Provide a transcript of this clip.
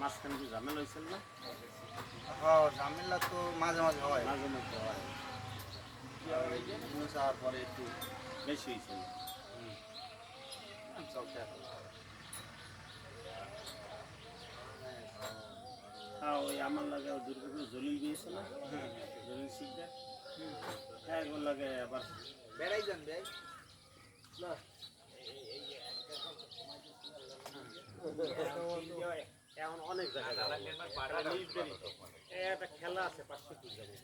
মাঝখানে কি ঝামেলা হয়েছিল না? হ্যাঁ ঝামেলা তো মাঝে মাঝে হয়। মাঝে মধ্যে হয়। নিউজ হওয়ার পরে একটু বেশি হয়েছিল। চলতে এখন। হ্যাঁ ওই আমার লাগে দুর্গাপুর জলিল দিয়েছে না, জলিল শিকদার। হ্যাঁ এগুলো লাগে আবার বেড়াই যান ভাই না এখন অনেক জায়গায় একটা খেলা আছে 500 ফুট যাবো।